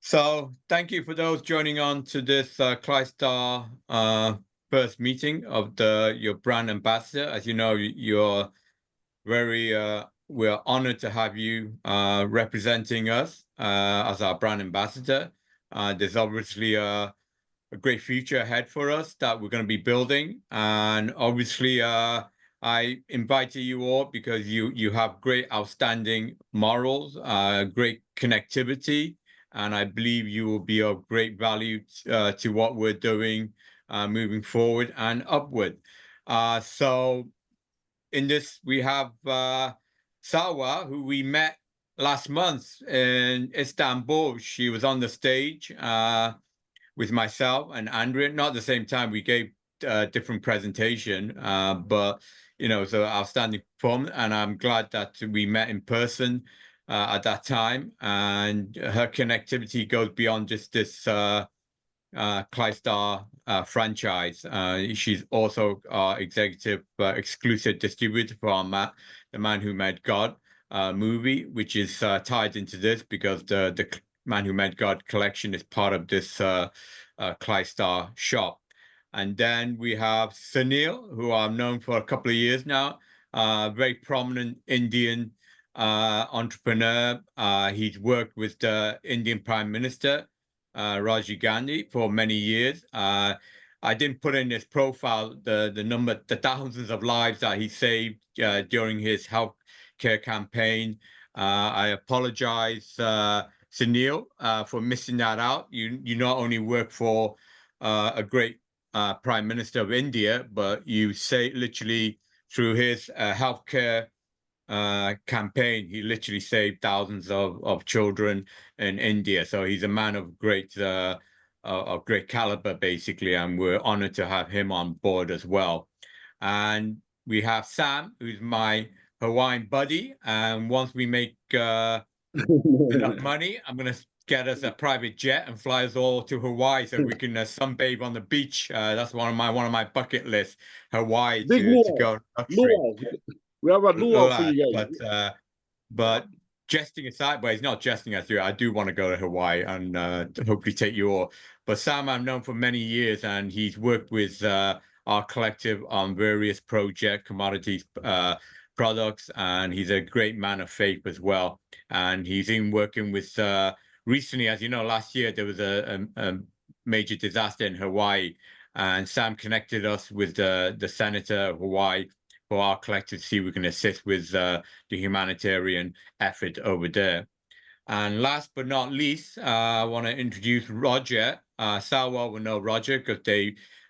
So thank you for those joining on to this KLYSTAR first meeting of your brand ambassador. As you know, you're very we're honored to have you representing us as our brand ambassador. There's obviously a great future ahead for us that we're going to be building, and obviously I invited you all because you have great outstanding morals, great connectivity, and I believe you will be of great value to what we're doing moving forward and upward. So in this, we have Sawa, who we met last month in Istanbul. She was on the stage with myself and Andrea. Not at the same time, we gave different presentation, but it's an outstanding performance, and I'm glad that we met in person at that time. And her connectivity goes beyond just this KLYSTAR franchise. She's also our executive exclusive distributor for The Man Who Made God movie, which is tied into this because the Man Who Made God collection is part of this KLYSTAR shop. And then we have Sunil, who I've known for a couple of years now, very prominent Indian entrepreneur. He's worked with the Indian Prime Minister, Rajiv Gandhi, for many years. I didn't put in his profile the thousands of lives that he saved during his healthcare campaign. I apologize, Sunil, for missing that out. You not only work for a great Prime Minister of India, but you say literally through his healthcare campaign, he literally saved thousands of children in India. So he's a man of great caliber, basically, and we're honored to have him on board as well. And we have Sam, who's my Hawaiian buddy, and once we make enough money, I'm gonna get us a private jet and fly us all to Hawaii so we can sunbathe on the beach. That's one of my bucket lists, Hawaii, Big to go luxury. We have a luau for you guys. But jesting aside, but he's not jesting at you. I do want to go to Hawaii and hopefully take you all. But Sam, I've known for many years, and he's worked with our collective on various project commodities products, and he's a great man of faith as well. And he's been working with recently, as you know, last year there was a major disaster in Hawaii, and Sam connected us with the senator of Hawaii for our collective to see if we can assist with the humanitarian effort over there. And last but not least, I want to introduce Roger. Salwa will know Roger because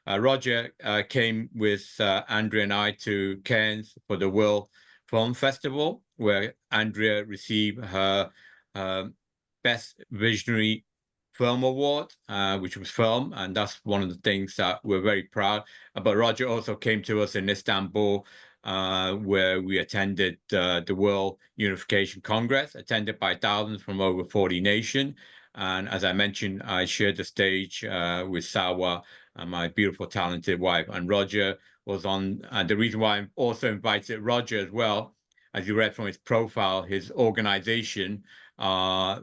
Roger came with Andrea and I to Cairns for the World Film Festival, where Andrea received her Best Visionary Film Award, which was film, and that's one of the things that we're very proud. But Roger also came to us in Istanbul, where we attended the World Unification Congress, attended by thousands from over 40 nations. And as I mentioned, I shared the stage with Sawa, my beautiful, talented wife. And Roger was on. The reason why I also invited Roger as well, as you read from his profile, his organization,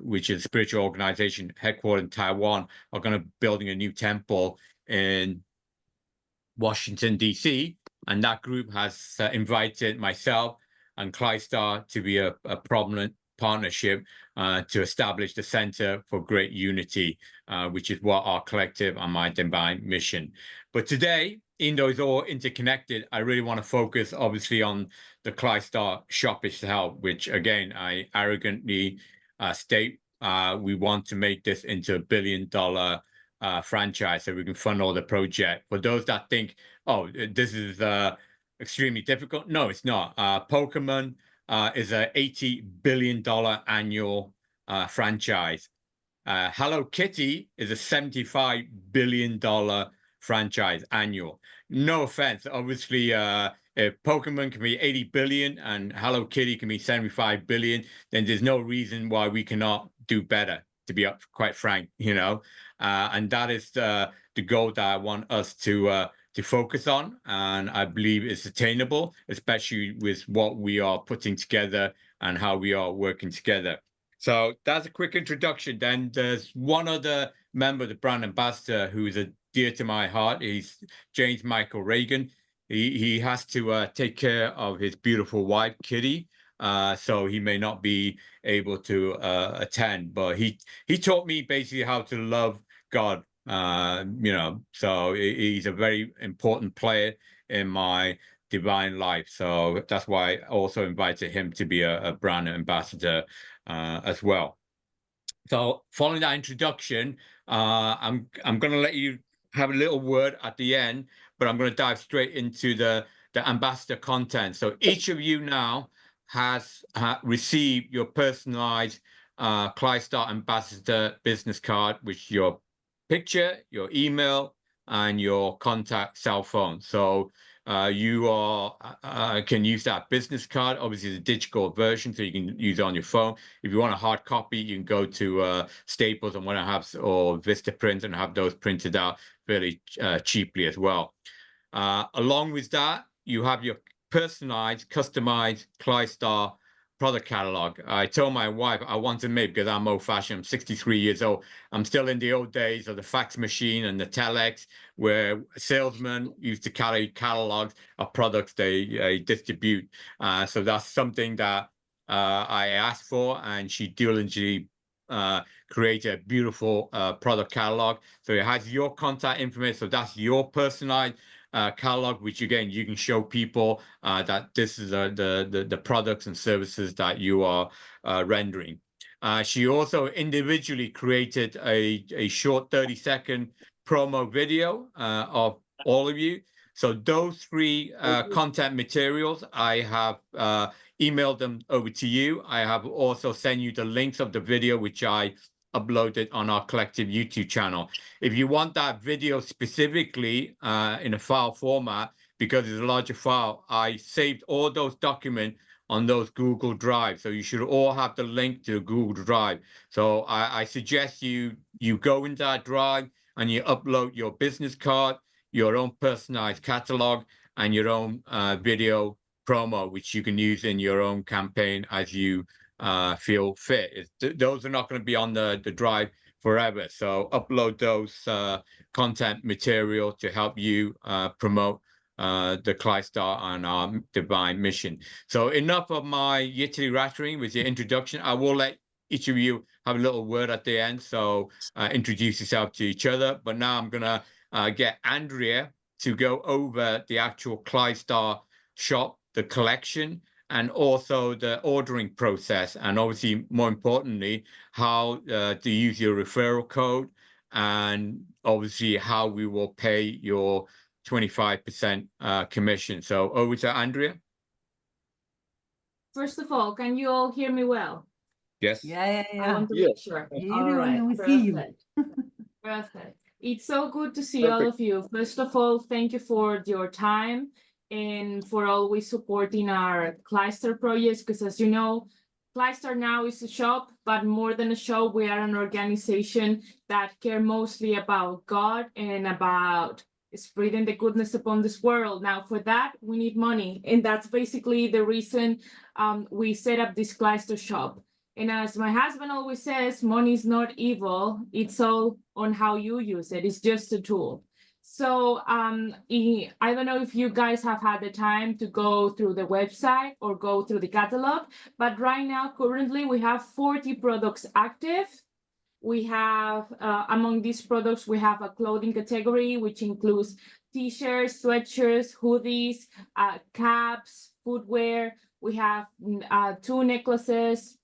which is a spiritual organization headquartered in Taiwan, are going to be building a new temple in Washington, D.C. And that group has invited myself and KLYSTAR to be a prominent partnership to establish the Center for Great Unity, which is what our collective and my divine mission. But today, even though it's all interconnected, I really want to focus obviously on the KLYSTAR shop itself, which again, I arrogantly state we want to make this into $1 billion franchise so we can fund all the project. For those that think, oh, this is extremely difficult. No, it's not. Pokemon is a $80 billion annual franchise. Hello Kitty is a $75 billion franchise annual. No offense, obviously, if Pokemon can be 80 billion and Hello Kitty can be 75 billion, then there's no reason why we cannot do better, to be quite frank, and that is the goal that I want us to focus on, and I believe it's attainable, especially with what we are putting together and how we are working together. So that's a quick introduction. Then there's one other member of the brand ambassador who is dear to my heart. He's James Michael Reagan. He has to take care of his beautiful wife, Kitty. So he may not be able to attend, but he taught me basically how to love God. So he's a very important player in my divine life. So that's why I also invited him to be a brand ambassador as well. So following that introduction, I'm going to let you have a little word at the end, but I'm going to dive straight into the ambassador content. So each of you now has received your personalized KLYSTAR ambassador business card, which your picture, your email, and your contact cell phone. So you can use that business card. Obviously, the digital version, so you can use it on your phone. If you want a hard copy, you can go to Staples and or Vistaprint and have those printed out fairly cheaply as well. Along with that, you have your personalized, customized KLYSTAR product catalog. I told my wife I want to make, because I'm old-fashioned, I'm 63 years old. I'm still in the old days of the fax machine and the telex, where salesmen used to carry catalogs of products they distribute. So that's something that I asked for, and she diligently created a beautiful product catalog. So it has your contact information. So that's your personalized catalog, which again you can show people that this is the products and services that you are rendering. She also individually created a short 30-second promo video of all of you. So those three content materials, I have emailed them over to you. I have also sent you the links of the video, which I uploaded on our collective YouTube channel. If you want that video specifically in a file format, because it's a larger file, I saved all those documents on those Google Drive. So you should all have the link to Google Drive. So I suggest you go into that drive and you upload your business card, your own personalized catalog, and your own video promo, which you can use in your own campaign as you feel fit. Those are not going to be on the drive forever. So upload those content material to help you promote the KLYSTAR and our divine mission. So enough of my yittity rattling with your introduction. I will let each of you have a little word at the end. So introduce yourself to each other. But now I'm going to get Andrea to go over the actual KLYSTAR shop, the collection, and also the ordering process, and obviously more importantly how to use your referral code, and obviously how we will pay your 25% commission. So over to Andrea. First of all, can you all hear me well? Yes. Yeah. I want to make sure. All right, We see you. Perfect. It's so good to see all of you. First of all, thank you for your time and for always supporting our KLYSTAR projects, because as you know, KLYSTAR now is a shop, but more than a shop, we are an organization that care mostly about God and about spreading the goodness upon this world. Now, for that, we need money, and that's basically the reason we set up this KLYSTAR shop. And as my husband always says, money is not evil. It's all on how you use it. It's just a tool. So I don't know if you guys have had the time to go through the website or go through the catalog, but right now, currently, we have 40 products active. We have, among these products, we have a clothing category, which includes t-shirts, sweatshirts, hoodies, caps, footwear. We have 2 necklaces,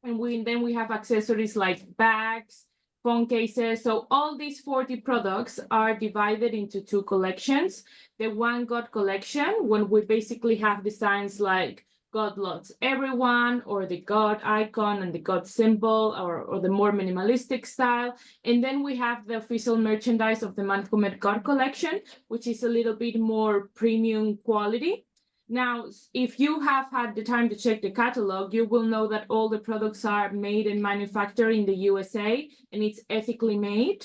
and then we have accessories like bags, phone cases. So all these 40 products are divided into 2 collections. The One God collection, when we basically have designs like God loves everyone, or the God icon and the God symbol, or the more minimalistic style. And then we have the official merchandise of the Man Who Met God collection, which is a little bit more premium quality. Now, if you have had the time to check the catalog, you will know that all the products are made and manufactured in the USA, and it's ethically made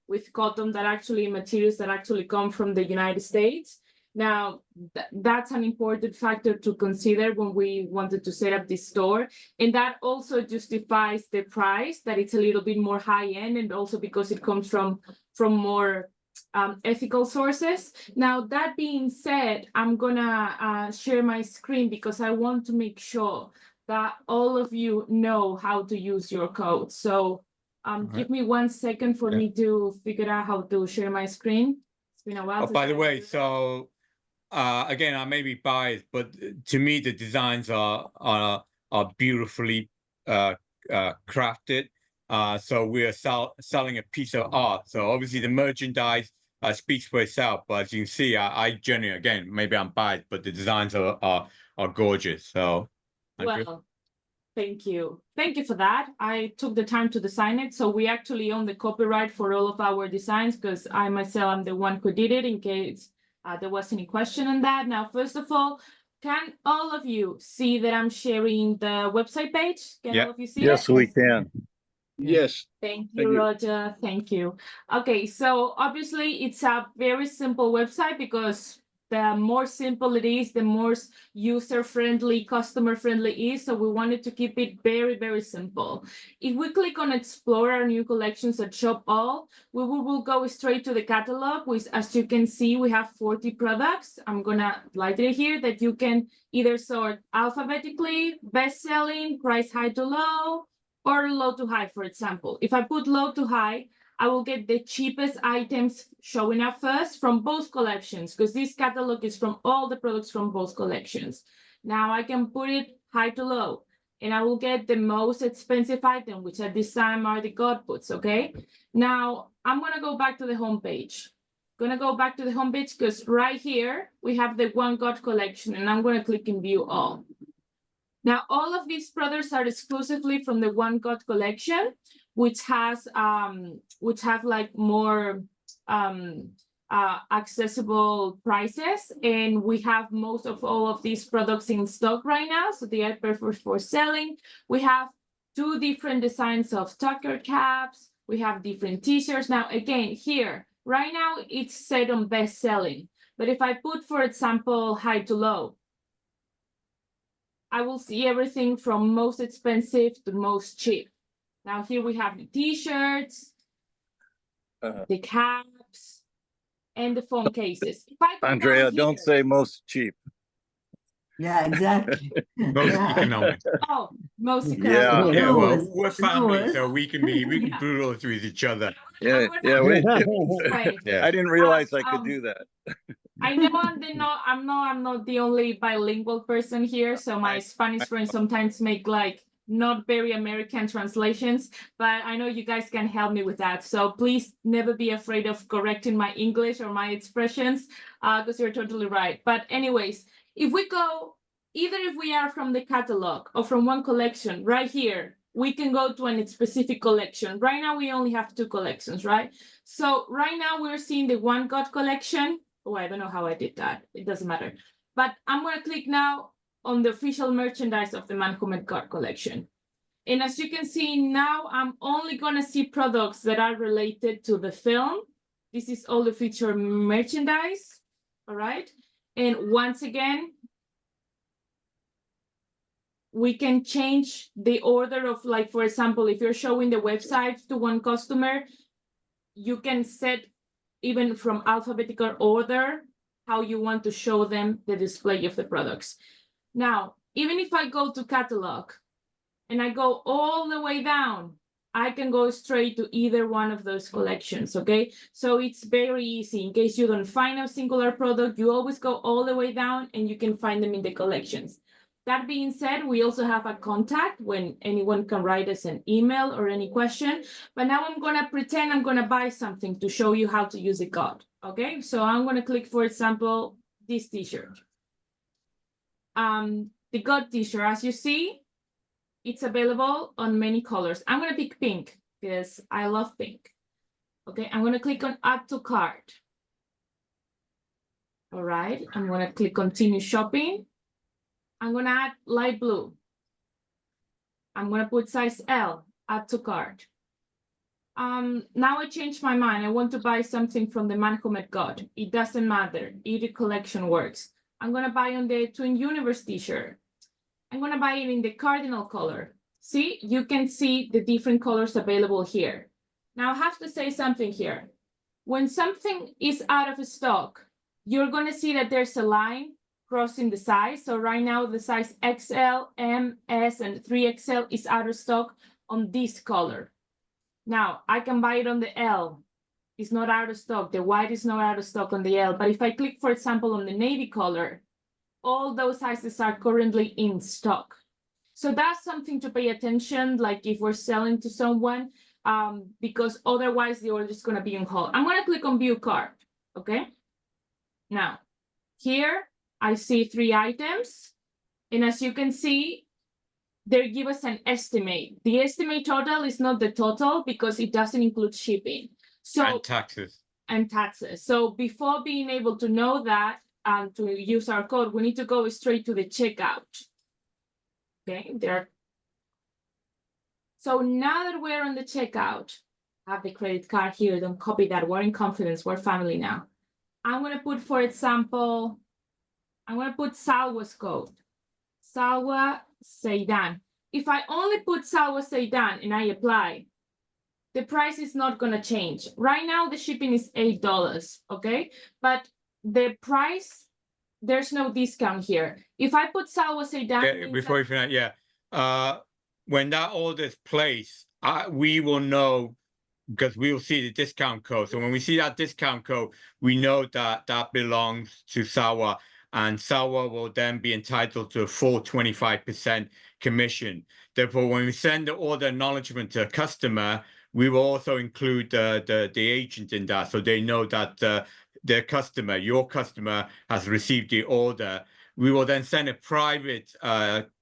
with cotton materials that actually come from the United States. Now, that's an important factor to consider when we wanted to set up this store. And that also justifies the price, that it's a little bit more high end, and also because it comes from more ethical sources. Now, that being said, I'm gonna share my screen because I want to make sure that all of you know how to use your code. So give me 1 second for me to figure out how to share my screen. It's been a while. Oh, by the way, so again, I may be biased, but to me, the designs are beautifully crafted. So we are selling a piece of art. So obviously, the merchandise speaks for itself. But as you can see, I genuinely, again, maybe I'm biased, but the designs are gorgeous. So, well, thank you. Thank you for that. I took the time to design it. So we actually own the copyright for all of our designs because I myself am the one who did it, in case there was any question on that. Now, first of all, can all of you see that I'm sharing the website page? Can all of you see it? Yes, we can. Yes. Thank you, Roger. Thank you. Okay, so obviously it's a very simple website because the more simple it is, the more user-friendly, customer-friendly it is. So we wanted to keep it very, very simple. If we click on Explore our new collections at Shop All, we will go straight to the catalog, which, as you can see, we have 40 products. I'm gonna light it here that you can either sort alphabetically, best-selling, price high to low, or low to high, for example. If I put low to high, I will get the cheapest items showing up first from both collections, because this catalog is from all the products from both collections. Now I can put it high to low, and I will get the most expensive item, which at this time are the God puts, okay? Now I'm gonna go back to the homepage. Gonna go back to the homepage because right here we have the One God collection, and I'm gonna click in View All. Now, all of these products are exclusively from the One God collection, which have like more accessible prices, and we have most of all of these products in stock right now, so they are perfect for selling. We have 2 different designs of tucker caps. We have different t-shirts. Now, again, here right now it's set on best selling, but if I put, for example, high to low, I will see everything from most expensive to most cheap. Now here we have the t-shirts, the caps, and the phone cases. If I go Andrea, down don't here, say most cheap. Yeah, exactly. most economic. oh, most Yeah. economic. Yeah, well, Lowest, we're family, lowest. so we can be Yeah. brutal with each other. Yeah, I'm yeah. gonna- Right. Yeah. I didn't realize I could do that. I know I'm not the only bilingual person here, so my Spanish friends sometimes make like not very American translations, but I know you guys can help me with that. So please never be afraid of correcting my English or my expressions, because you're totally right. But anyways, if we go, either if we are from the catalog or from one collection right here, we can go to a specific collection. Right now, we only have 2 collections, right? So right now we're seeing the One God collection. Oh, I don't know how I did that. It doesn't matter. But I'm going to click now on the official merchandise of the Man Who Met God collection. And as you can see now, I'm only going to see products that are related to the film. This is all the featured merchandise. All right. And once again, we can change the order of, like, for example, if you're showing the website to one customer, you can set even from alphabetical order how you want to show them the display of the products. Now, even if I go to catalog and I go all the way down, I can go straight to either one of those collections, okay? So it's very easy. In case you don't find a singular product, you always go all the way down and you can find them in the collections. That being said, we also have a contact when anyone can write us an email or any question. But now I'm gonna pretend I'm gonna buy something to show you how to use a God, okay? So I'm gonna click, for example, this t-shirt. The God t-shirt, as you see, it's available on many colors. I'm gonna pick pink because I love pink. Okay, I'm gonna click on Add to Cart. All right, I'm gonna click Continue Shopping. I'm gonna add light blue. I'm gonna put size L, Add to Cart. Now I changed my mind. I want to buy something from the man who met God. It doesn't matter. Either collection works. I'm gonna buy on the Twin Universe t-shirt. I'm gonna buy it in the cardinal color. See, you can see the different colors available here. Now I have to say something here. When something is out of stock, you're gonna see that there's a line crossing the size. So right now the size XL, M, S, and 3XL is out of stock on this color. Now I can buy it on the L. It's not out of stock. The white is not out of stock on the L. But if I click, for example, on the navy color, all those sizes are currently in stock. So that's something to pay attention, like if we're selling to someone, because otherwise the order is going to be on hold. I'm going to click on view cart. Okay. Now, here I see 3 items. And as you can see, they give us an estimate. The estimate total is not the total because it doesn't include shipping. So and taxes. And taxes. So before being able to know that and to use our code, we need to go straight to the checkout. Okay, there. So now that we're on the checkout, I have the credit card here. Don't copy that. We're in confidence. We're family now. I'm going to put, for example, I'm going to put Salwa's code. Salwa Seidan. If I only put Salwa Seidan and I apply, the price is not going to change. Right now, the shipping is $8, okay? But the price, there's no discount here. If I put Salwa Seidan... Before you finish, when that order is placed, we will know because we will see the discount code. So when we see that discount code, we know that that belongs to Salwa, and Salwa will then be entitled to a full 25% commission. Therefore, when we send the order acknowledgement to a customer, we will also include the agent in that, so they know that their customer, your customer, has received the order. We will then send a private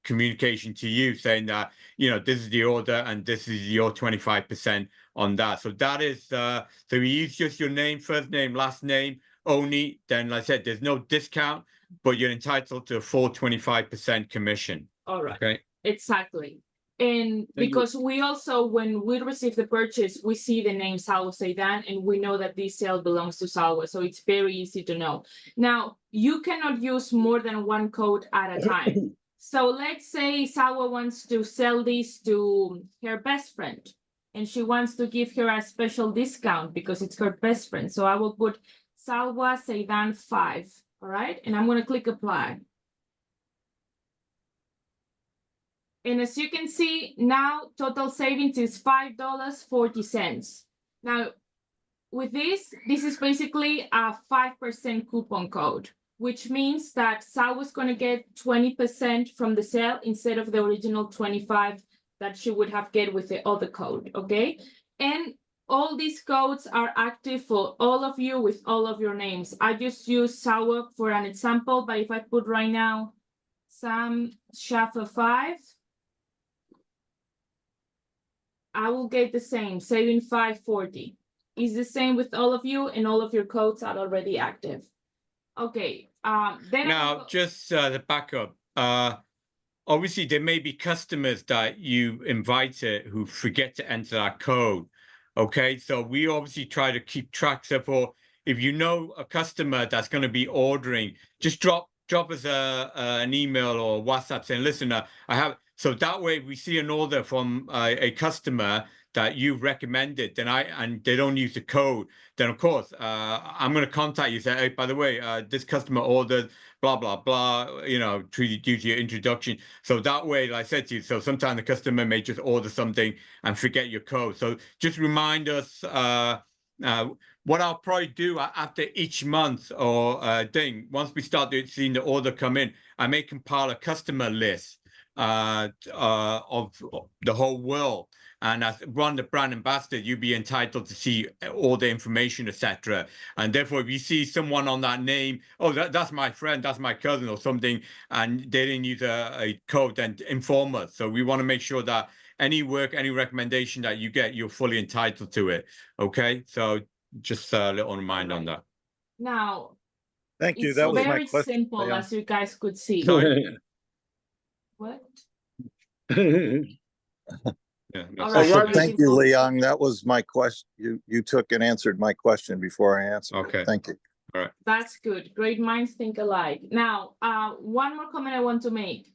communication to you saying that, you know, this is the order and this is your 25% on that. So that is, so we use just your name, first name, last name only. Then, like I said, there's no discount, but you're entitled to a full 25% commission. All right. Okay. Exactly. And because we also, when we receive the purchase, we see the name Salwa Seidan and we know that this sale belongs to Salwa. So it's very easy to know. Now, you cannot use more than one code at a time. So let's say Salwa wants to sell this to her best friend and she wants to give her a special discount because it's her best friend. So I will put Salwa Seidan 5. All right. And I'm going to click apply. And as you can see, now total savings is $5.40. Now, with this is basically a 5% coupon code, which means that Salwa is going to get 20% from the sale instead of the original 25 that she would have get with the other code, okay? And all these codes are active for all of you with all of your names. I just use Salwa for an example, but if I put right now, Sam Schaffer 5, I will get the same, saving $5.40. It's the same with all of you, and all of your codes are already active. Okay. Then now, just the backup. Obviously, there may be customers that you invited who forget to enter that code. Okay, so we obviously try to keep track. So, if you know a customer that's going to be ordering, just drop us an email or WhatsApp saying, "Listen, I have." So that way we see an order from a customer that you've recommended, and they don't use the code, then of course I'm going to contact you, say, hey, by the way, this customer ordered blah blah blah, you know, due to your introduction. So that way, like I said to you, so sometimes the customer may just order something and forget your code. So just remind us. What I'll probably do after each month or thing, once we start seeing the order come in, I may compile a customer list of the whole world, and as run the brand ambassador, you'll be entitled to see all the information, etc. And therefore, if you see someone on that name, oh, that's my friend, that's my cousin or something, and they didn't use a code, then inform us. So we want to make sure that any work, any recommendation that you get, you're fully entitled to it. Okay, so just a little reminder on that. Now, thank you. That was my very question. simple, as you guys could see. Sorry. What? Yeah, All right, So Roger. thank you, Leon. That was my question. You took and answered my question before I answered. Okay. It. Thank you. All right. That's good. Great minds think alike. Now, one more comment I want to make.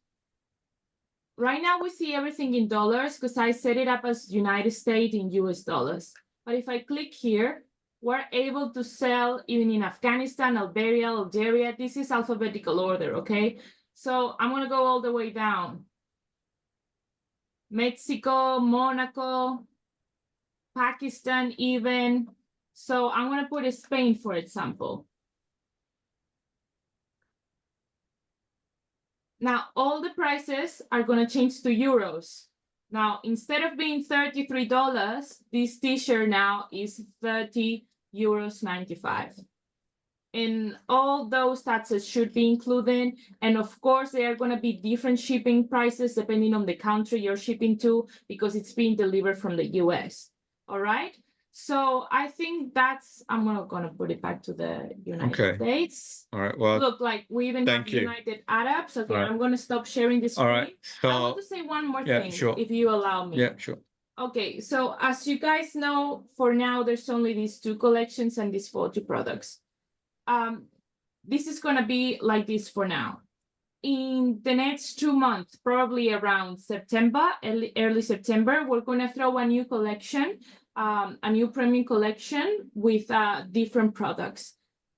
Right now, we see everything in dollars because I set it up as United States in US dollars. But if I click here, we're able to sell even in Afghanistan, Algeria. This is alphabetical order, okay? So I'm going to go all the way down. Mexico, Monaco, Pakistan even. So I'm going to put Spain, for example. Now, all the prices are going to change to euros. Now, instead of being $33, this t-shirt now is 30 euros 95. And all those taxes should be included. And of course, there are going to be different shipping prices depending on the country you're shipping to because it's being delivered from the US. All right. So I think that's, I'm not going to put it back to the United States. All right. Well, look, like we even have United Arabs. Okay, right. I'm going to stop sharing the screen. All right. So, I want to say one more yeah, thing, sure. if you allow me. Yeah, sure. Okay, so as you guys know, for now, there's only these two collections and these 40 products. This is going to be like this for now. In the next 2 months, probably around September, early September, we're going to throw a new collection, a new premium collection with different products.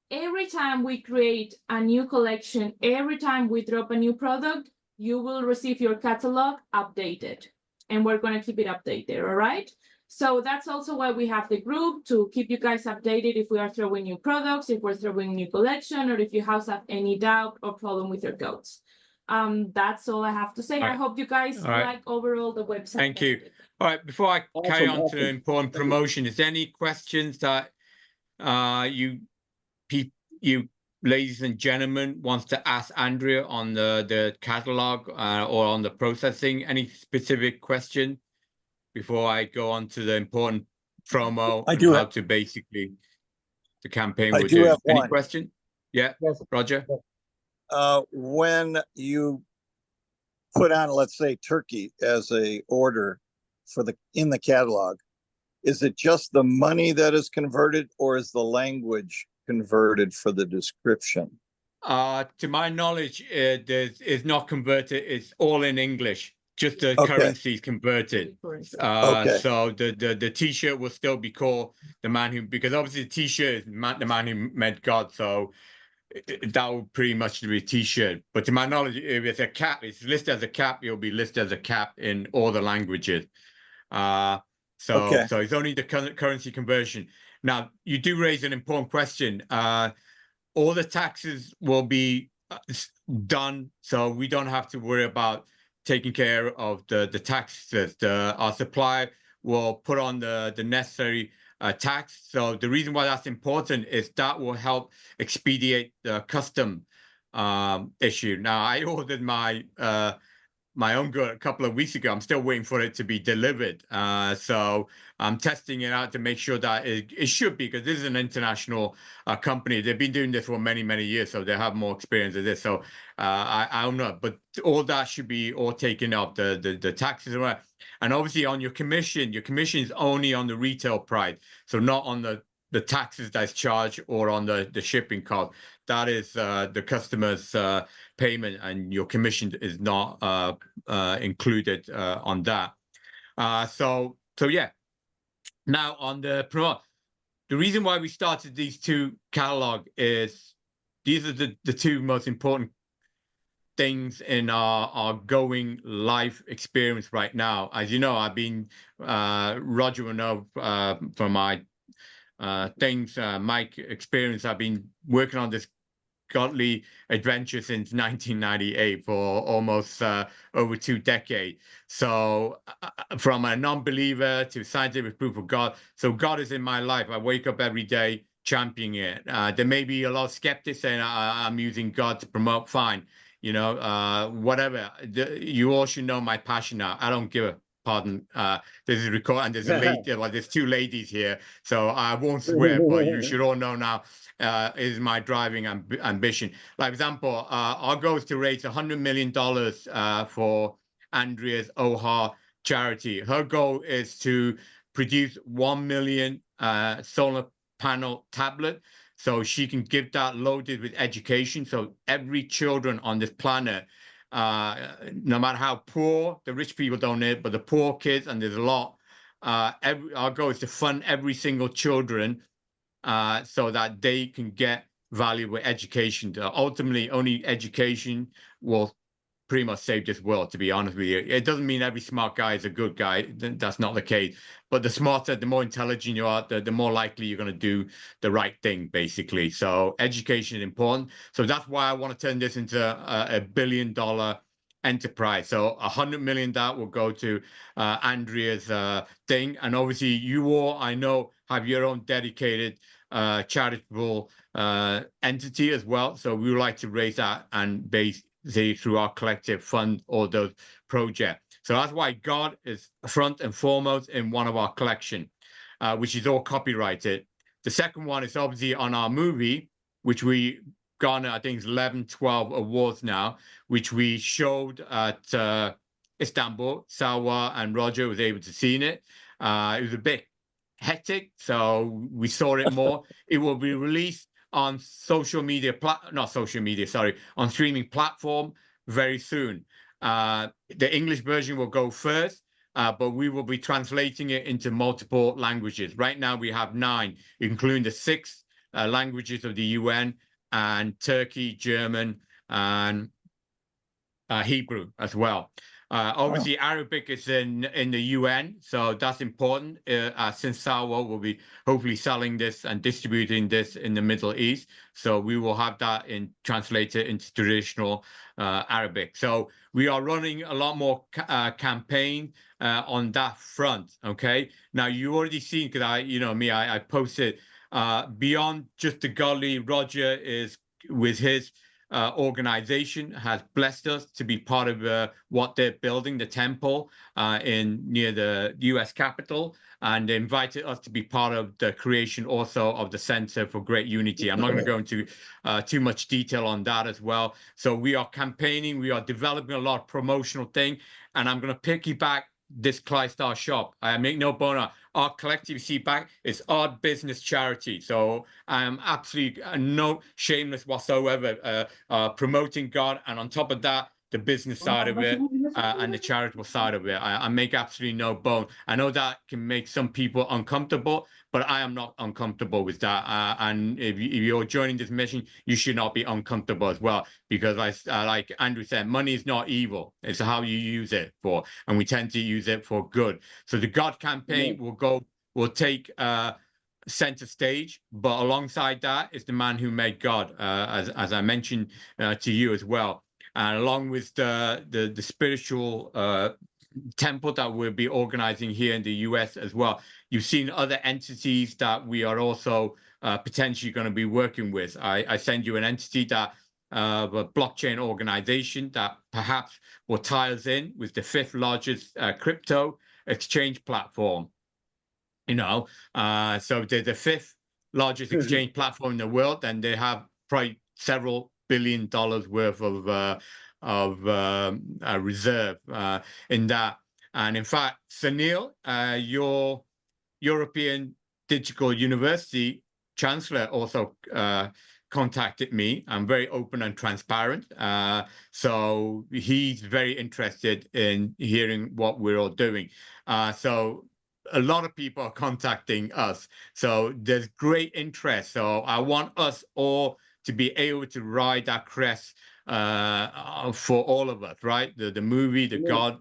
Every time we create a new collection, every time we drop a new product, you will receive your catalog updated. And we're going to keep it updated, all right? So that's also why we have the group, to keep you guys updated if we are throwing new products, if we're throwing new collection, or if you have any doubt or problem with your codes. That's all I have to say. I hope you guys like overall the website. Thank you. All right, before I carry on to the important promotion, is there any questions that you ladies and gentlemen wants to ask Andrea on the catalog or on the processing? Any specific question before I go on to the important promo and how to basically the campaign will do? Any question? Yeah, yes. Roger. When you put on, let's say, Turkey as a order for in the catalog, is it just the money that is converted, or is the language converted for the description? To my knowledge, it is not converted. It's all in English. Just the currency is converted. So the T-shirt will still be called the man who, because obviously the T-shirt is the man who met God. So that would pretty much be a T-shirt. But to my knowledge, if it's a cap, it's listed as a cap. It'll be listed as a cap in all the languages. So it's only the currency conversion. Now, you do raise an important question. All the taxes will be done, so we don't have to worry about taking care of the taxes. Our supplier will put on the necessary tax. So the reason why that's important is that will help expedite the custom issue. Now, I ordered my own good a couple of weeks ago. I'm still waiting for it to be delivered. So I'm testing it out to make sure that it should be, because this is an international company. They've been doing this for many, many years, so they have more experience of this. So I don't know, but all that should be all taken up, the taxes and obviously on your commission is only on the retail price, so not on the taxes that's charged or on the shipping cost. That is the customer's payment, and your commission is not included on that. So yeah. Now on the reason why we started these two catalog is these are the two most important things in our going life experience right now. As you know, I've been Roger will know from my things, my experience. I've been working on this godly adventure since 1998 for almost over 2 decades. So from a non-believer to scientific proof of God. So God is in my life. I wake up every day championing it. There may be a lot of skeptics saying I'm using God to promote. Fine, you know, whatever. You all should know my passion now. I don't give a pardon. This is recorded, and there's a lady. Well, there's 2 ladies here, so I won't swear. But you should all know now. Is my driving ambition. Like example, our goal is to raise $100 million for Andrea's OHA charity. Her goal is to produce 1 million solar panel tablet, so she can give that loaded with education. So every children on this planet, no matter how poor, the rich people don't need, but the poor kids, and there's a lot. Our goal is to fund every single children so that they can get valuable education. Ultimately, only education will pretty much save this world, to be honest with you. It doesn't mean every smart guy is a good guy. That's not the case. But the smarter, the more intelligent you are, the more likely you're going to do the right thing, basically. So education is important. So that's why I want to turn this into a $1 billion enterprise. So 100 million that will go to Andrea's thing. And obviously you all, I know, have your own dedicated charitable entity as well. So we would like to raise that and through our collective fund all those projects. So that's why God is front and foremost in one of our collection, which is all copyrighted. The second one is obviously on our movie, which we garnered, I think, 11, 12 awards now, which we showed at Istanbul. Salwa and Roger was able to see it. It was a bit hectic, so we saw it more. It will be released on social media, on streaming platform very soon. The English version will go first, but we will be translating it into multiple languages. Right now we have 9, including the 6 languages of the UN, and Turkey, German, and Hebrew as well. Obviously, Arabic is in the UN, so that's important. Since Salwa will be hopefully selling this and distributing this in the Middle East, so we will have that translated into traditional Arabic. So we are running a lot more campaign on that front. Okay, now you already seen, because I posted beyond just the godly. Roger is with his organization has blessed us to be part of what they're building, the temple near the U.S. Capitol, and they invited us to be part of the creation also of the Center for Great Unity. I'm not going to go into too much detail on that as well. So we are campaigning, we are developing a lot of promotional thing, and I'm going to piggyback this KLYSTAR shop. I make no boner. Our collective feedback is our business charity. So I am absolutely no shameless whatsoever promoting God. And on top of that, the business side of it and the charitable side of it. I make absolutely no bone. I know that can make some people uncomfortable, but I am not uncomfortable with that. And if you're joining this mission, you should not be uncomfortable as well, because like Andrew said, money is not evil. It's how you use it for, and we tend to use it for good. So the God campaign will take center stage, but alongside that is the man who made God, as I mentioned to you as well, and along with the spiritual temple that we'll be organizing here in the US as well. You've seen other entities that we are also potentially going to be working with. I send you an entity that a blockchain organization that perhaps will tie us in with the 5th largest crypto exchange platform. So they're the 5th largest exchange platform in the world, and they have probably several $billion worth of reserve in that. And in fact, Sunil, your European Digital University Chancellor also contacted me. I'm very open and transparent. So he's very interested in hearing what we're all doing. So a lot of people are contacting us. So there's great interest. So I want us all to be able to ride that crest for all of us, right? The movie, the God,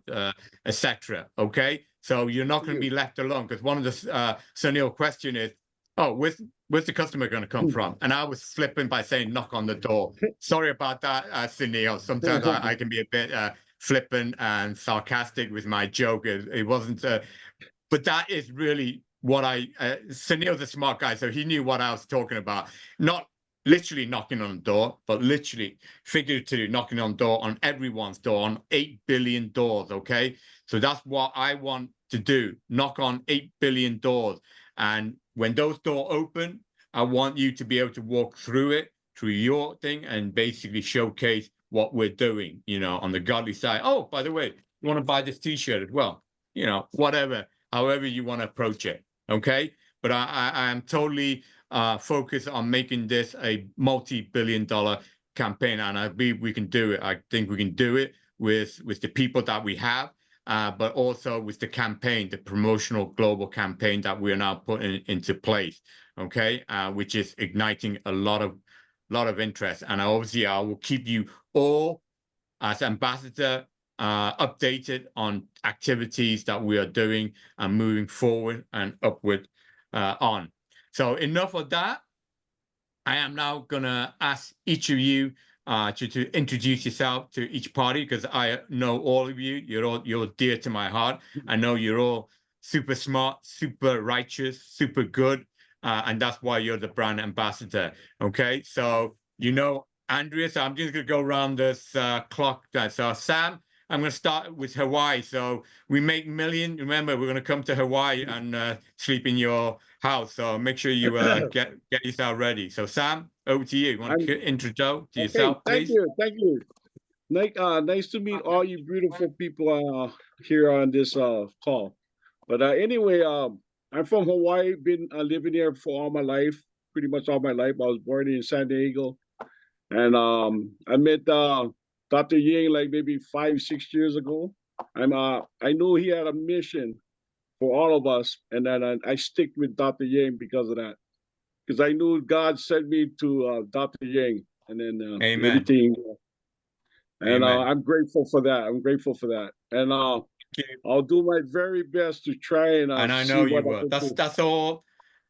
etc. Okay, so you're not going to be left alone, because one of the Sunil question is, oh, where's the customer going to come from? And I was flipping by saying, knock on the door. Sorry about that, Sunil. Sometimes I can be a bit flippant and sarcastic with my joke. It wasn't, but that is really what Sunil's a smart guy, so he knew what I was talking about. Not literally knocking on the door, but literally, figuratively knocking on the door, on everyone's door, on 8 billion doors, okay? So that's what I want to do, knock on 8 billion doors. And when those doors open, I want you to be able to walk through it, through your thing, and basically showcase what we're doing, on the godly side. Oh, by the way, you want to buy this t-shirt as well? you know, whatever, however you want to approach it. Okay. But I am totally focused on making this a multi-billion-dollar campaign, and I believe we can do it. I think we can do it with the people that we have, but also with the campaign, the promotional global campaign that we are now putting into place. Okay, which is igniting a lot of interest, and obviously I will keep you all as ambassador updated on activities that we are doing and moving forward and upward on. So enough of that. I am now gonna ask each of you to introduce yourself to each party, because I know all of you. You're dear to my heart. I know you're all super smart, super righteous, super good, and that's why you're the brand ambassador. Okay, so you know Andrea. So I'm just gonna go around this clock. So Sam, I'm going to start with Hawaii. So we make million. Remember, we're going to come to Hawaii and sleep in your house. So make sure you get yourself ready. So Sam, over to you. You want to introduce to yourself, thank please? you, thank you. Nice to meet all you beautiful people here on this call. But anyway, I'm from Hawaii. Been living here for all my life, pretty much all my life. I was born in San Diego, and I met Dr. Ying like maybe 5, 6 years ago. I knew he had a mission for all of us, and then I stick with Dr. Yang because of that. Because I knew God sent me to Dr. Yang, and then Amen. everything. And Amen. I'm grateful for that. I'm grateful for that. And I'll do my very best to try and I see know you what I will. can do. That's all.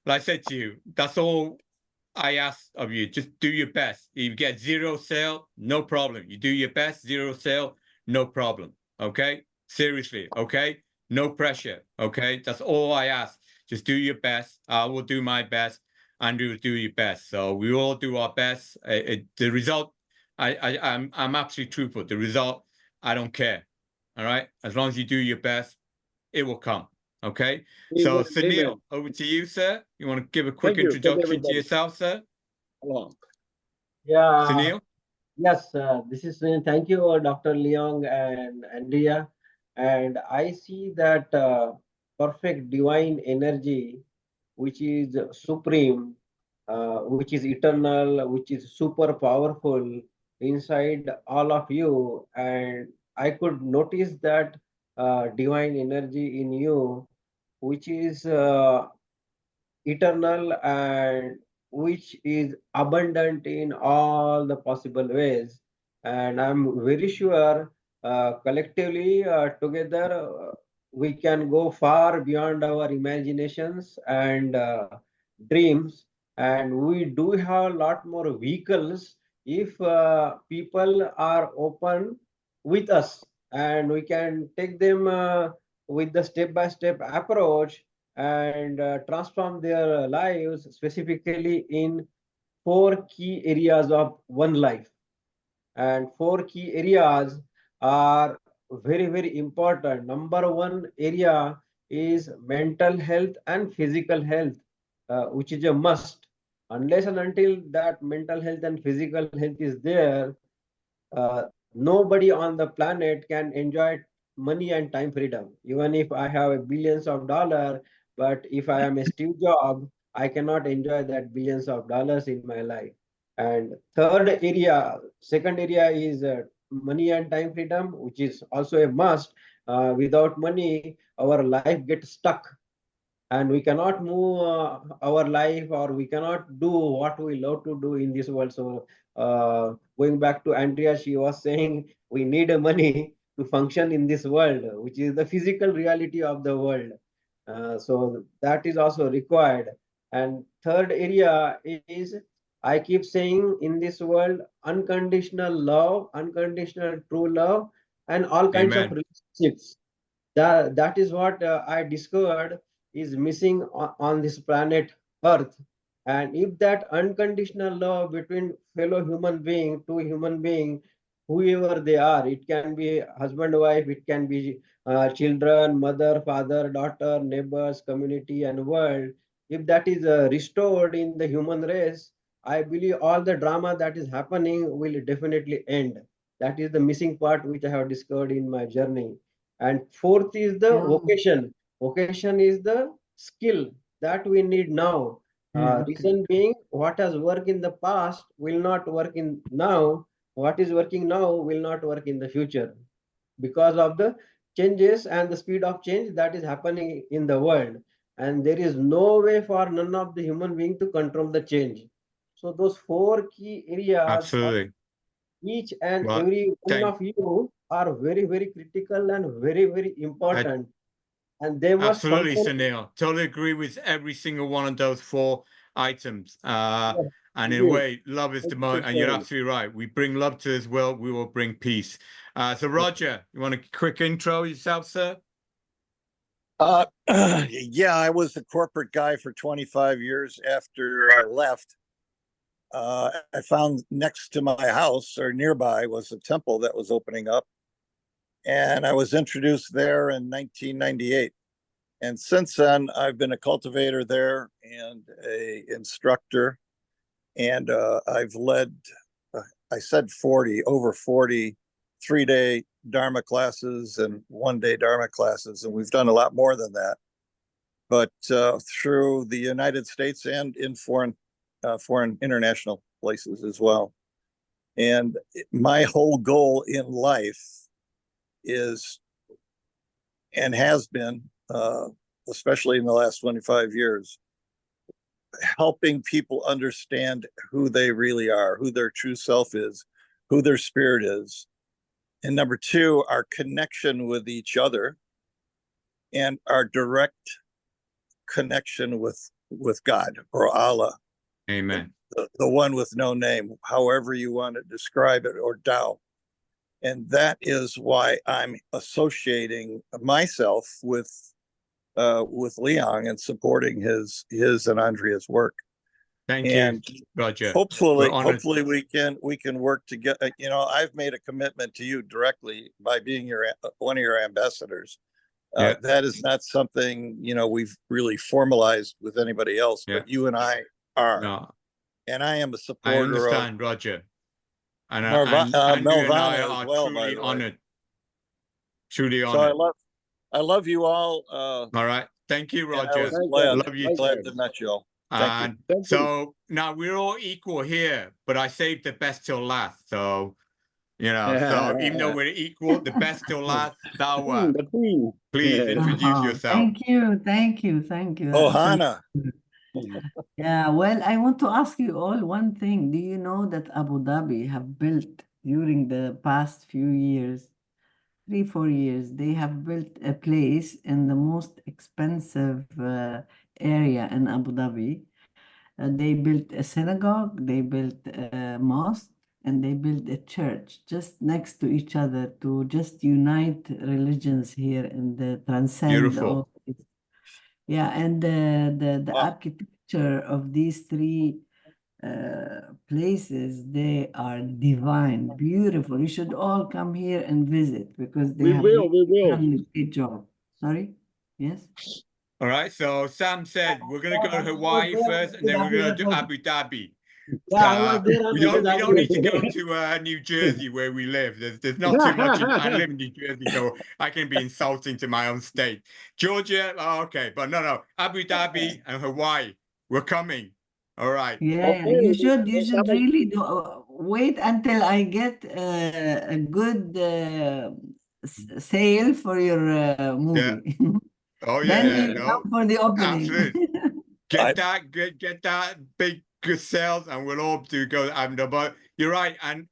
Like I said to you, that's all I ask of you. Just do your best. If you get 0 sale, no problem. You do your best, 0 sale, no problem. Okay? Seriously, okay? No pressure. Okay? That's all I ask. Just do your best. I will do my best. Andrew will do your best. So we all do our best. The result, I'm absolutely truthful. The result, I don't care. All right? As long as you do your best, it will come. Okay. So Amen. Sunil, Amen. over to you, sir. You want to give a quick Thank you. Thank introduction to everybody. yourself, sir? Hello. Yeah, Sunil? yes, this is thank you, Dr. Leong and Andrea. And I see that perfect divine energy, which is supreme, which is eternal, which is super powerful inside all of you. And I could notice that divine energy in you, which is eternal and which is abundant in all the possible ways. And I'm very sure collectively together we can go far beyond our imaginations and dreams. And we do have a lot more vehicles if people are open with us, and we can take them with the step-by-step approach and transform their lives specifically in 4 key areas of one life. And 4 key areas are very, very important. Number one area is mental health and physical health, which is a must. Unless and until that mental health and physical health is there, nobody on the planet can enjoy money and time freedom. Even if I have billions of dollars, but if I am a Steve Jobs, I cannot enjoy that billions of dollars in my life. And second area is money and time freedom, which is also a must. Without money, our life gets stuck, and we cannot move our life, or we cannot do what we love to do in this world. So going back to Andrea, she was saying we need money to function in this world, which is the physical reality of the world. So that is also required. And third area is, I keep saying, in this world, unconditional love, unconditional true love, and all kinds of Amen. relationships. That is what I discovered is missing on this planet Earth. And if that unconditional love between fellow human being, two human being, whoever they are, it can be husband, wife, it can be children, mother, father, daughter, neighbors, community, and world. If that is restored in the human race, I believe all the drama that is happening will definitely end. That is the missing part which I have discovered in my journey. And fourth is the Yeah. vocation. Vocation is the skill that we need now. Okay. Reason being, what has worked in the past will not work in now. What is working now will not work in the future because of the changes and the speed of change that is happening in the world. And there is no way for none of the human being to control the change. So those four key areas of Absolutely. each and Well, every one thank of you are very, very critical and very, very I important. And they must absolutely, function. Sunil. Totally agree with every single one of those four items. Yes, And in a indeed. way, love is the most, and you're 100%. absolutely right. We bring love to this world, we will bring peace. So Roger, you want a quick intro yourself, sir? Yeah, I was the corporate guy for 25 years. After I left, I found next to my house or nearby was a temple that was opening up. And I was introduced there in 1998. And since then, I've been a cultivator there and a instructor. And I've led, I said over 40 3-day Dharma classes and 1-day Dharma classes. And we've done a lot more than that. But through the United States and in foreign international places as well. And my whole goal in life is and has been, especially in the last 25 years, helping people understand who they really are, who their true self is, who their spirit is. And number two, our connection with each other and our direct connection with God or Allah. Amen. The one with no name, however you want to describe it, or Tao. And that is why I'm associating myself with Leon and supporting his and Andrea's work. Thank And you, Roger. hopefully We're honored. we can work together. You know, I've made a commitment to you directly by being one of your ambassadors. Yeah. That is not something, you know, we've really formalized with anybody else, Yeah. but you and I are. No, And I am a I supporter of understand, Roger. And Andrea and I Melvana are as well, by truly the way. honored. Truly So honored. I love you all. All right. Thank you, And I Roger. was Likewise. Love you glad too. to meet you all. Thank you. And Thank you. so now we're all equal here, but I saved the best till last. So, you know, so even though we're equal, the best till last. Thou The queen. please introduce yourself. Thank you, thank you, thank you. Oh, That's a- Hannah. Yeah, well, I want to ask you all one thing. Do you know that Abu Dhabi have built during the past few years, 3, 4 years, they have built a place in the most expensive area in Abu Dhabi. They built a synagogue, they built a mosque, and they built a church just next to each other to just unite religions here and transcend Beautiful. all this. Yeah, and the Wow. architecture of these three places, they are divine, beautiful. You should all come here and visit because they We have will. We will. done a great job. Sorry? Yes? All right. So Sam said we're gonna go to I was Hawaii there first, and in then we're gonna do Abu Abu Dhabi. Yeah, I was there on We don't Abu need to Dhabi. go to New Jersey where we live. There's not too much. I live in New Jersey, so I can be insulting to my own state. Georgia, okay, but no, Abu Dhabi and Hawaii, we're coming. All right. Yeah, Okay. you should Let's have a- really do, wait until I get a good sale for your movie. Oh Then yeah, you no, come for the opening. absolutely. I- Get that big good sales, and we'll all do go. But you're right, and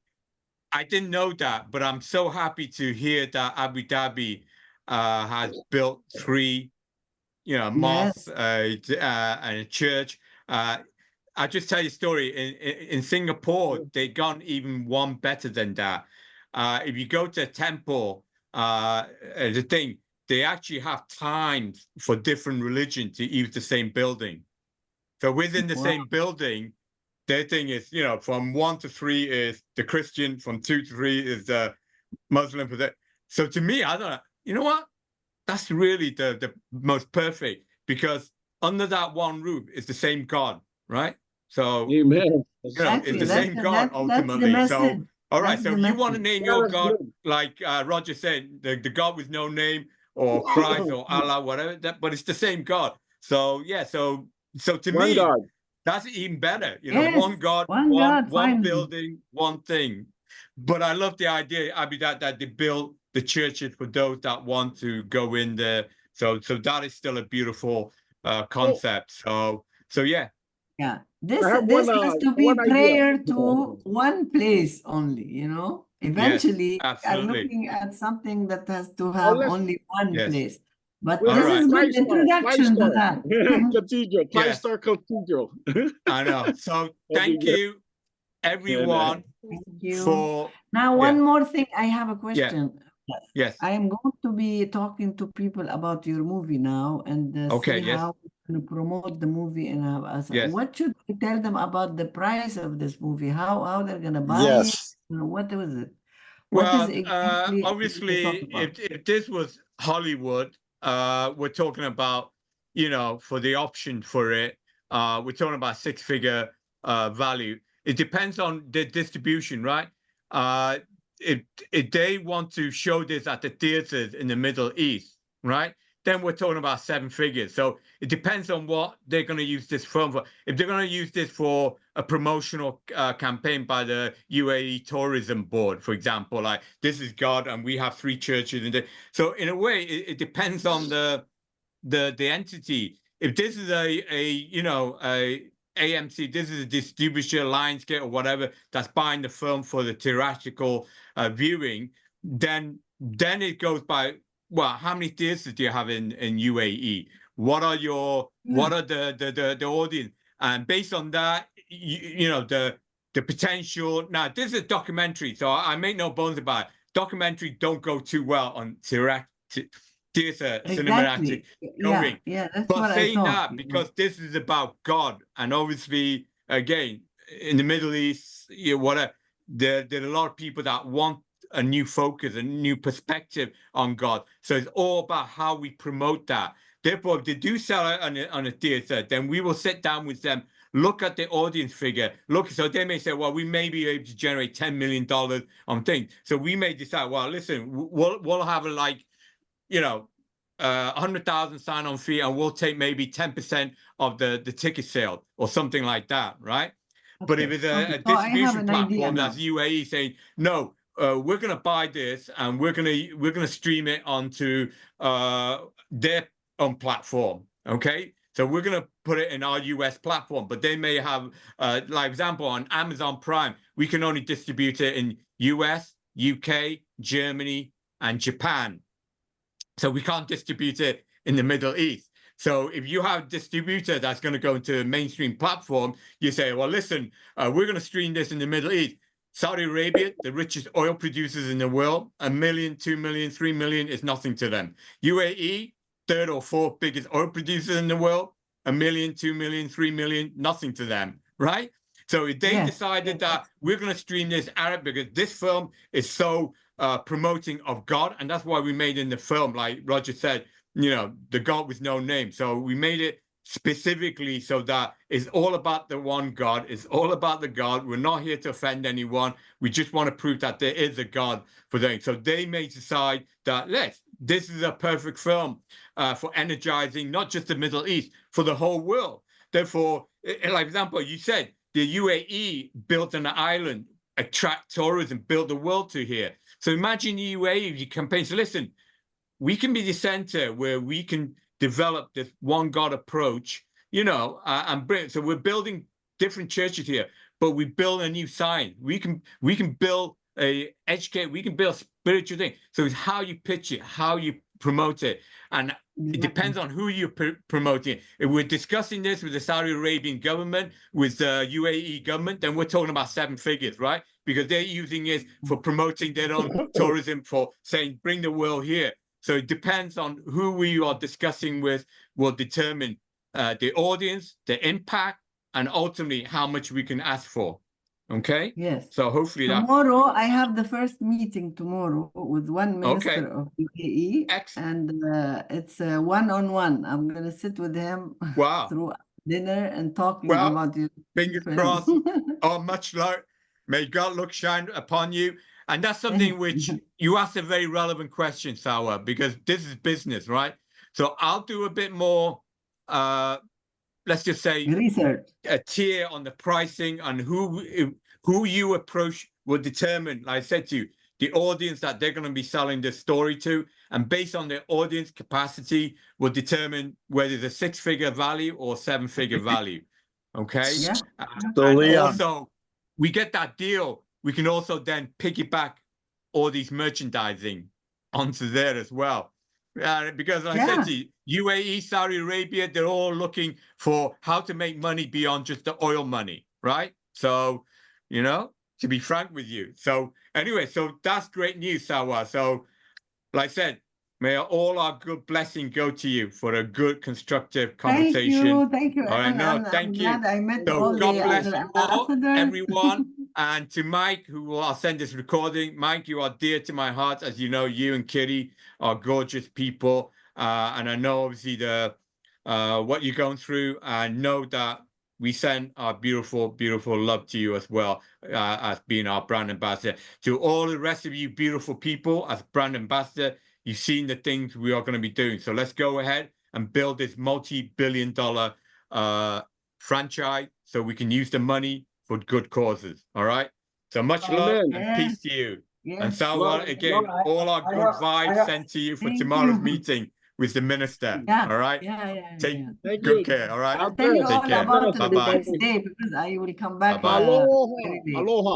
I didn't know that, but I'm so happy to hear that Abu Dhabi has built 3, mosques Yes. and a church. I'll just tell you a story. In Singapore, they gone even one better than that. If you go to a temple, the thing, they actually have times for different religion to use the same building. So within the Wow. same building, their thing is, from 1 to 3 is the Christian, from 2 to 3 is the Muslim. So to me, I don't know, you know what? That's really the most perfect, because under that one roof is the same God, right? So, Amen. it's the Exactly. same God That's the ultimately. So message. All right, That's so the you want to message. name Yeah, your that's God, good. like Roger said, the God with no name, or Christ, or Allah, whatever. But it's the same God. So yeah, so to One me, God. that's even better. Yes, One God, one God, one finally. building, one thing. But I love the idea, Abby, that they built the churches for those that want to go in there. So that is still a beautiful concept. So yeah. Yeah, I have this has to be one idea. prayer to one place only, you know. Yes, Eventually, we are absolutely. looking at something that has to Oh, have let's only one Yes. place. But we All this have right. is good KLYSTAR, introduction to that. Cathedral, Yes, KLYSTAR Cathedral. I know. So That'd be thank good. you, And, everyone, Thank you. for Now, yeah, one more thing. I have a yeah, question. yes. I am going to be talking to people about your movie now and Okay, see yes, how to promote the movie and have us. yes. What should we tell them about the price of this movie? How they're gonna buy it? Yes. What was it? What is Well, exactly we talk obviously, about? if this was Hollywood, we're talking about, for the option for it, we're talking about six-figure value. It depends on the distribution, right? Uh, if they want to show this at the theaters in the Middle East, right? Then we're talking about seven figures. So it depends on what they're going to use this film for. If they're going to use this for a promotional campaign by the UAE Tourism Board, for example, like this is God and we have three churches, and so in a way, it depends on the entity. If this is a AMC, this is a distributor, Lionsgate, or whatever that's buying the film for the theatrical viewing, then it goes by, well, how many theaters do you have in UAE? What are the audience? And based on that, the potential. Now, this is a documentary, so I make no bones about it. Documentary don't go too well on theater cinematic going. Yeah, that's But what I saying thought. that, because this is about God, and obviously, again, in the Middle East, whatever, there are a lot of people that want a new focus, a new perspective on God. So it's all about how we promote that. Therefore, if they do sell it on a theater, then we will sit down with them, look at the audience figure, so they may say, well, we may be able to generate $10 million on things. So we may decide, well, listen, we'll have a 100,000 sign-on fee, and we'll take maybe 10% of the ticket sale or something like that, right? But if it's a So I have distribution an idea platform now. that's UAE saying, no, we're going to buy this and we're going to stream it onto their own platform, okay? So we're going to put it in our US platform, but they may have, like example, on Amazon Prime, we can only distribute it in US, UK, Germany, and Japan. So we can't distribute it in the Middle East. So if you have a distributor that's going to go into a mainstream platform, you say, well, listen, we're going to stream this in the Middle East. Saudi Arabia, the richest oil producers in the world, 1 million, 2 million, 3 million is nothing to them. UAE, third or fourth biggest oil producers in the world, 1 million, 2 million, 3 million, nothing to them, right? So if they decided that we're going to stream this Arab because this film is so promoting of God, and that's why we made in the film, like Roger said, the God with no name. So we made it specifically so that it's all about the one God. It's all about the God. We're not here to offend anyone. We just want to prove that there is a God for them. So they may decide that, this is a perfect film for energizing not just the Middle East, for the whole world. Therefore, like example, you said the UAE built an island, attract tourism, build the world to here. So imagine the UAE, you campaign. So listen, we can be the center where we can develop this one God approach, and bring. So we're building different churches here, but we build a new sign. We can build we can build a spiritual thing. So it's how you pitch it, how you promote it, and it depends on who you're promoting. If we're discussing this with the Saudi Arabian government, with the UAE government, then we're talking about seven figures, right? Because they're using it for promoting their own tourism, for saying, bring the world here. So it depends on who we are discussing with, will determine the audience, the impact, and ultimately how much we can ask for. Okay? Yes. So hopefully tomorrow I have the first meeting tomorrow with one minister of UAE. Excellent. And it's a one-on-one. I'm going to sit with him through dinner and talking about your fingers film. crossed. Oh, much luck. May God look shine upon you. And that's something which you asked a very relevant question, Sawa, because this is business, right? So I'll do a bit more, let's just say, Research. a tier on the pricing and who you approach will determine, like I said to you, the audience that they're going to be selling this story to, and based on their audience capacity will determine whether it's a six-figure value or seven-figure value. Okay. Yeah. So, and Leon. also we get that deal. We can also then piggyback all these merchandising onto there as well. Because like I said to you, UAE, Saudi Arabia, they're all looking for how to make money beyond just the oil money, right? So, you know, to be frank with you. So anyway, so that's great news, Sawa. So like I said, may all our good blessing go to you for a good, constructive conversation. Thank you. All right, I'm thank you. glad I met So all God the bless other you all, ambassadors. everyone. And to Mike, I'll send this recording. Mike, you are dear to my heart. As you know, you and Kitty are gorgeous people. And I know obviously what you're going through, and know that we send our beautiful, beautiful love to you as well, as being our brand ambassador. To all the rest of you beautiful people, as brand ambassador, you've seen the things we are going to be doing. So let's go ahead and build this multi-billion-dollar franchise so we can use the money for good causes. All right. So much love Amen. and peace to you. And Yes. Sawa, again, all our good vibes sent to you for Thank tomorrow's you. meeting with the minister. Yeah. All right. Yeah. Take Thank good you. care. All right. I'll God tell you bless. Take all care. about it God the bless, Bye-bye. next day because I will come back Bye-bye. Aloha. very late. Aloha.